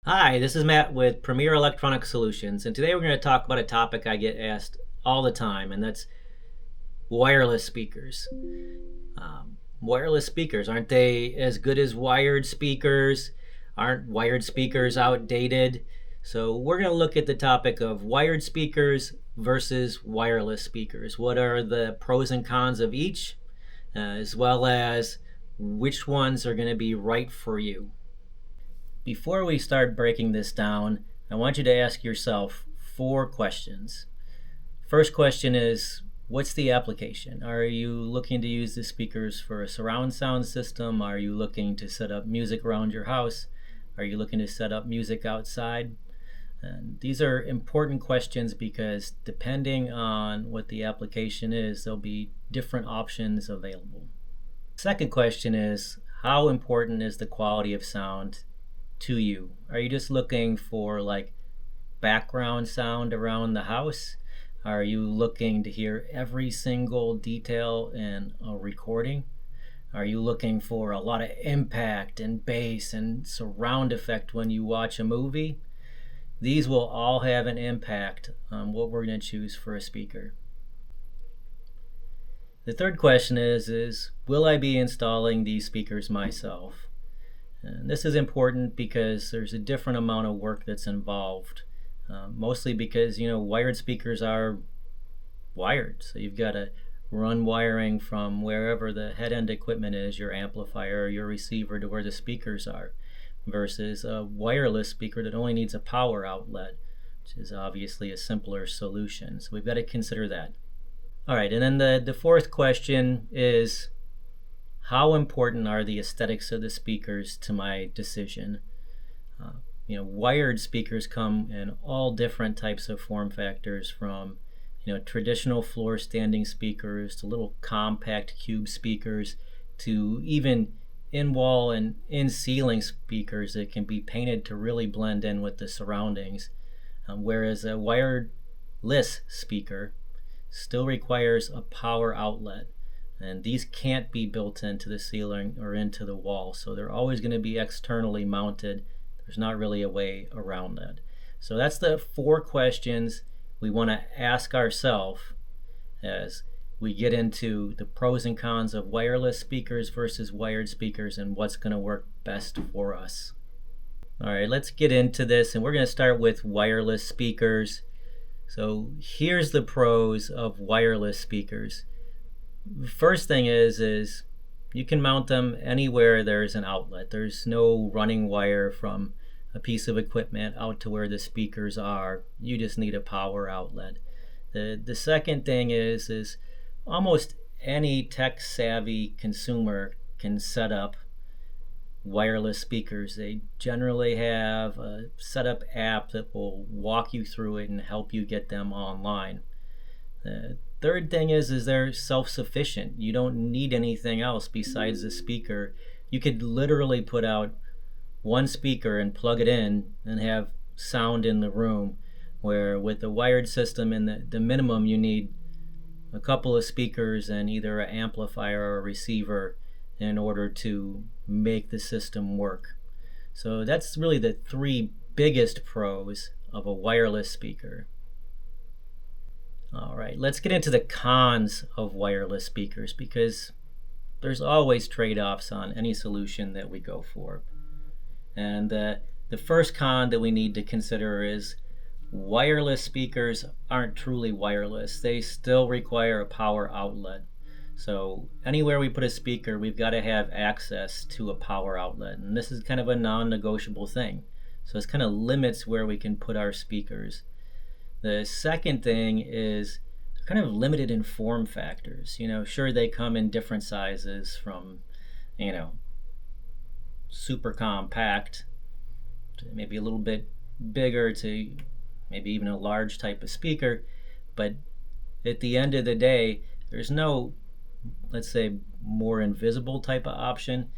Hi, this is Matt with Premier Electronic Solutions, and today we're going to talk about a topic I get asked all the time, and that's wireless speakers. Wireless speakers, aren't they as good as wired speakers? Aren't wired speakers outdated? So, we're going to look at the topic of wired speakers versus wireless speakers. What are the pros and cons of each, as well as which ones are going to be right for you? Before we start breaking this down, I want you to ask yourself 4 questions. First question is, what's the application? Are you looking to use the speakers for a surround sound system? Are you looking to set up music around your house? Are you looking to set up music outside? And these are important questions because depending on what the application is, there'll be different options available. Second question is, how important is the quality of sound to you? Are you just looking for like background sound around the house? Are you looking to hear every single detail in a recording? Are you looking for a lot of impact and bass and surround effect when you watch a movie? These will all have an impact on what we're going to choose for a speaker. The third question is will I be installing these speakers myself? And this is important because there's a different amount of work that's involved, mostly because wired speakers are wired, so you've got to run wiring from wherever the head-end equipment is, your amplifier or your receiver, to where the speakers are, versus a wireless speaker that only needs a power outlet, which is obviously a simpler solution. So we've got to consider that. All right, and then the fourth question is, how important are the aesthetics of the speakers to my decision? Wired speakers come in all different types of form factors, from traditional floor standing speakers to little compact cube speakers, to even in-wall and in-ceiling speakers that can be painted to really blend in with the surroundings. Whereas a wireless speaker still requires a power outlet, and these can't be built into the ceiling or into the wall, so they're always going to be externally mounted. There's not really a way around that. So that's the 4 questions we want to ask ourselves as we get into the pros and cons of wireless speakers versus wired speakers and what's going to work best for us. All right, let's get into this, and we're going to start with wireless speakers. So here's the pros of wireless speakers. First thing is you can mount them anywhere there's an outlet. There's no running wire from a piece of equipment out to where the speakers are. You just need a power outlet. The second thing is almost any tech savvy consumer can set up wireless speakers. They generally have a setup app that will walk you through it and help you get them online. The third thing is they're self-sufficient. You don't need anything else besides the speaker. You could literally put out one speaker and plug it in and have sound in the room, where with the wired system and the minimum, you need a couple of speakers and either an amplifier or a receiver in order to make the system work. So that's really the 3 biggest pros of a wireless speaker. All right, let's get into the cons of wireless speakers, because there's always trade-offs on any solution that we go for. And the first con that we need to consider is wireless speakers aren't truly wireless. They still require a power outlet. So anywhere we put a speaker, we've got to have access to a power outlet. And this is kind of a non-negotiable thing. So this kind of limits where we can put our speakers. The second thing is they're kind of limited in form factors. Sure, they come in different sizes, from, super compact to maybe a little bit bigger to maybe even a large type of speaker. But at the end of the day, there's no, let's say, more invisible type of option.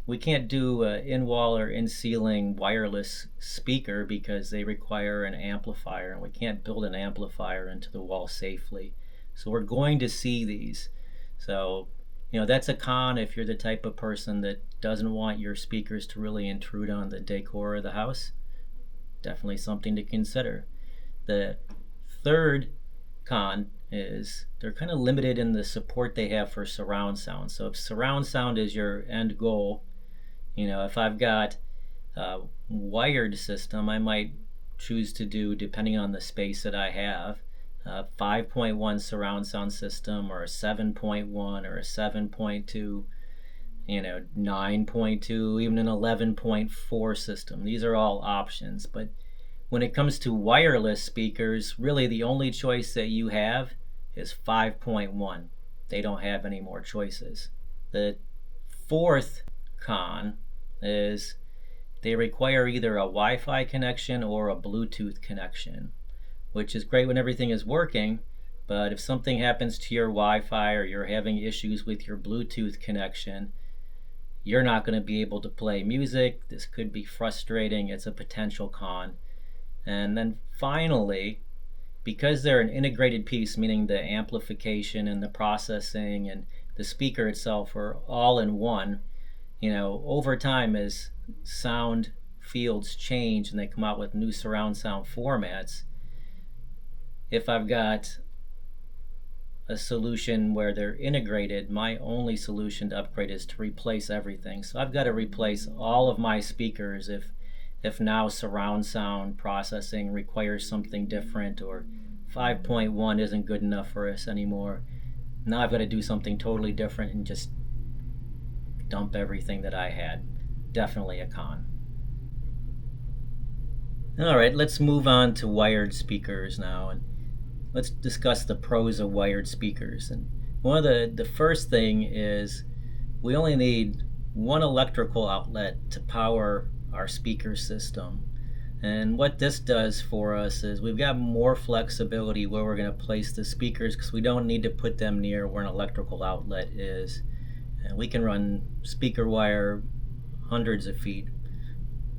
We can't do an in-wall or in-ceiling wireless speaker because they require an amplifier, and we can't build an amplifier into the wall safely. So we're going to see these. So, that's a con if you're the type of person that doesn't want your speakers to really intrude on the decor of the house. definitely something to consider. The third con is they're kind of limited in the support they have for surround sound. So if surround sound is your end goal, if I've got a wired system, I might choose to do, depending on the space that I have, a 5.1 surround sound system, or a 7.1, or a 7.2, 9.2, even an 11.4 system. These are all options. But when it comes to wireless speakers, really the only choice that you have is 5.1. They don't have any more choices. The fourth con is they require either a Wi-Fi connection or a Bluetooth connection, which is great when everything is working, but if something happens to your Wi-Fi or you're having issues with your Bluetooth connection, you're not going to be able to play music. This could be frustrating. It's a potential con. And then finally, because they're an integrated piece, meaning the amplification and the processing and the speaker itself are all in one, over time as sound fields change and they come out with new surround sound formats, if I've got a solution where they're integrated, my only solution to upgrade is to replace everything. So I've got to replace all of my speakers if now surround sound processing requires something different, or 5.1 isn't good enough for us anymore. Now I've got to do something totally different and just dump everything that I had. Definitely a con. All right, let's move on to wired speakers now, and let's discuss the pros of wired speakers. And one of the first thing is we only need one electrical outlet to power our speaker system. And what this does for us is we've got more flexibility where we're going to place the speakers, because we don't need to put them near where an electrical outlet is. And we can run speaker wire hundreds of feet.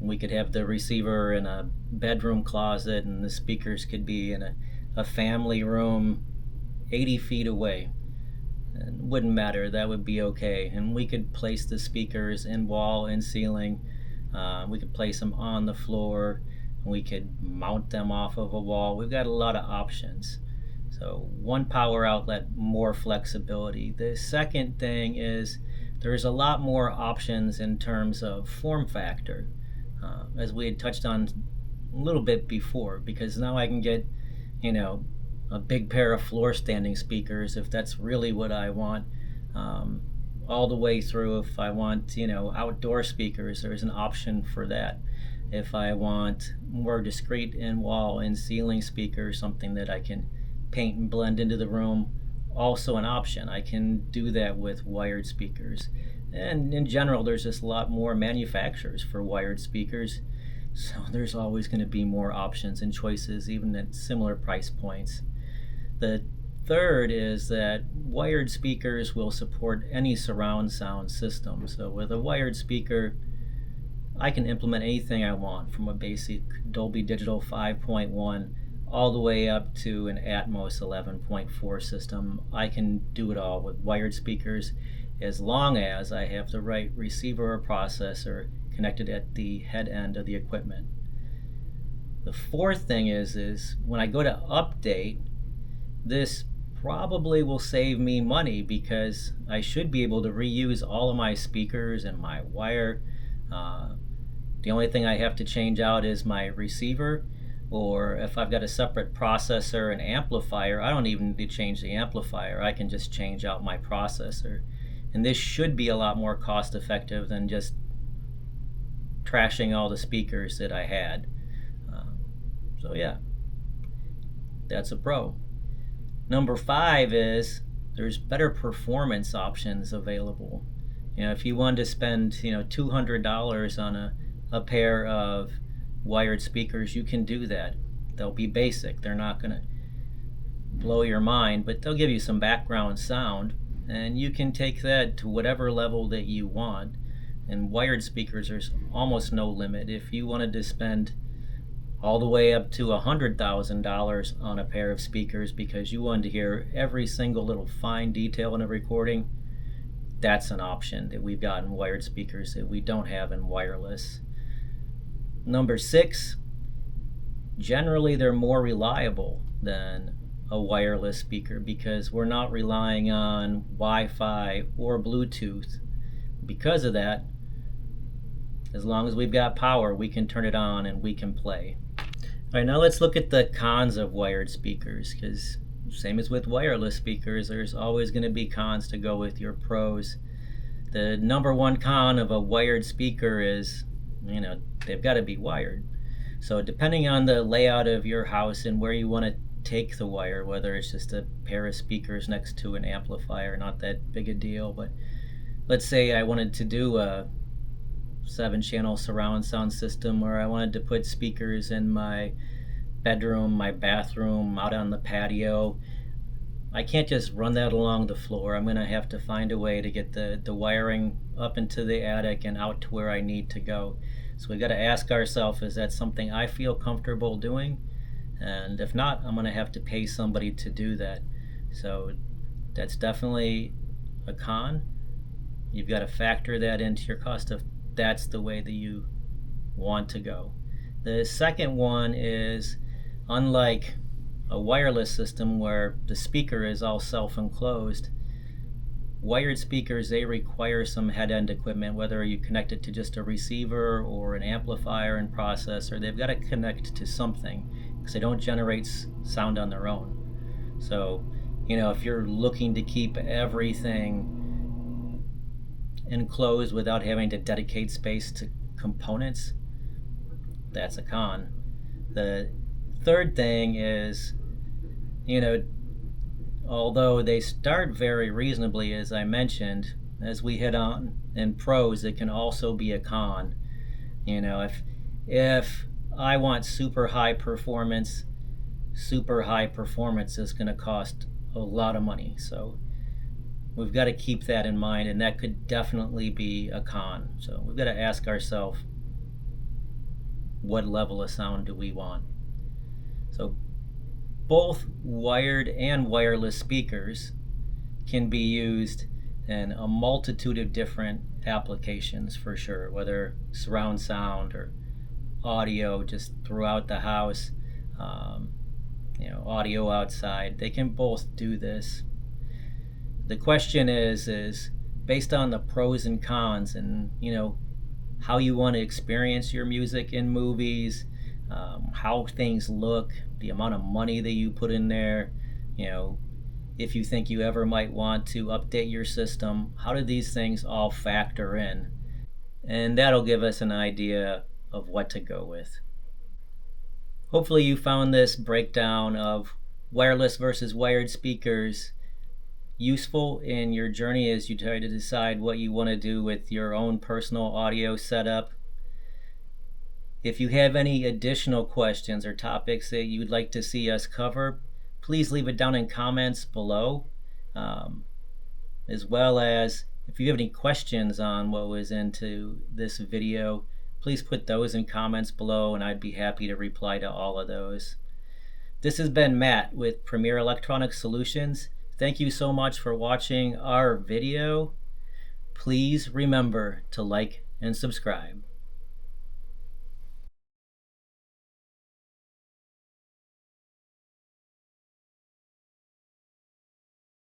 We could have the receiver in a bedroom closet, and the speakers could be in a family room 80 feet away. And it wouldn't matter, that would be okay. And we could place the speakers in wall and ceiling. We could place them on the floor. We could mount them off of a wall. We've got a lot of options. So one power outlet, more flexibility. The second thing is there's a lot more options in terms of form factor, as we had touched on a little bit before, because now I can get a big pair of floor standing speakers if that's really what I want, all the way through. If I want outdoor speakers, there's an option for that. If I want more discrete in wall and ceiling speakers, something that I can paint and blend into the room, also an option. I can do that with wired speakers. And in general, there's just a lot more manufacturers for wired speakers, so there's always going to be more options and choices, even at similar price points. The third is that wired speakers will support any surround sound system. So with a wired speaker, I can implement anything I want, from a basic Dolby Digital 5.1 all the way up to an Atmos 11.4 system. I can do it all with wired speakers, as long as I have the right receiver or processor connected at the head end of the equipment. The fourth thing is when I go to update, this probably will save me money, because I should be able to reuse all of my speakers and my wire. The only thing I have to change out is my receiver, or if I've got a separate processor and amplifier, I don't even need to change the amplifier. I can just change out my processor. And this should be a lot more cost effective than just trashing all the speakers that I had. So yeah, that's a pro. Number 5 is there's better performance options available. If you wanted to spend $200 on a pair of wired speakers, you can do that. They'll be basic. They're not going to blow your mind, but they'll give you some background sound, and you can take that to whatever level that you want. And wired speakers, there's almost no limit. If you wanted to spend all the way up to $100,000 on a pair of speakers because you wanted to hear every single little fine detail in a recording, that's an option that we've got in wired speakers that we don't have in wireless. Number 6 generally they're more reliable than a wireless speaker because we're not relying on Wi-Fi or Bluetooth. Because of that, as long as we've got power, we can turn it on and we can play. All right, now let's look at the cons of wired speakers, because same as with wireless speakers, there's always going to be cons to go with your pros. The number one con of a wired speaker is, they've got to be wired. So depending on the layout of your house and where you want to take the wire, whether it's just a pair of speakers next to an amplifier, not that big a deal, but let's say I wanted to do a 7-channel surround sound system, or I wanted to put speakers in my bedroom, my bathroom, out on the patio. I can't just run that along the floor. I'm going to have to find a way to get the wiring up into the attic and out to where I need to go. So we got to ask ourselves, is that something I feel comfortable doing? And if not, I'm going to have to pay somebody to do that. So that's definitely a con. You've got to factor that into your cost if that's the way that you want to go. The second one is, unlike a wireless system where the speaker is all self-enclosed, wired speakers, they require some head-end equipment, whether you connect it to just a receiver or an amplifier and processor. They've got to connect to something because they don't generate sound on their own. So, if you're looking to keep everything enclosed without having to dedicate space to components, that's a con. The third thing is, although they start very reasonably, as I mentioned, as we hit on in pros, it can also be a con. If I want super high performance is going to cost a lot of money. So we've got to keep that in mind, and that could definitely be a con. So we've got to ask ourselves, what level of sound do we want? So both wired and wireless speakers can be used in a multitude of different applications for sure, whether surround sound or audio just throughout the house, audio outside. They can both do this. The question is based on the pros and cons and, how you want to experience your music in movies, how things look, the amount of money that you put in there, if you think you ever might want to update your system, how do these things all factor in? And that'll give us an idea of what to go with. Hopefully you found this breakdown of wireless versus wired speakers useful in your journey as you try to decide what you want to do with your own personal audio setup. If you have any additional questions or topics that you'd like to see us cover, please leave it down in comments below. As well as if you have any questions on what was into this video, please put those in comments below and I'd be happy to reply to all of those. This has been Matt with Premier Electronic Solutions. Thank you so much for watching our video. Please remember to like and subscribe.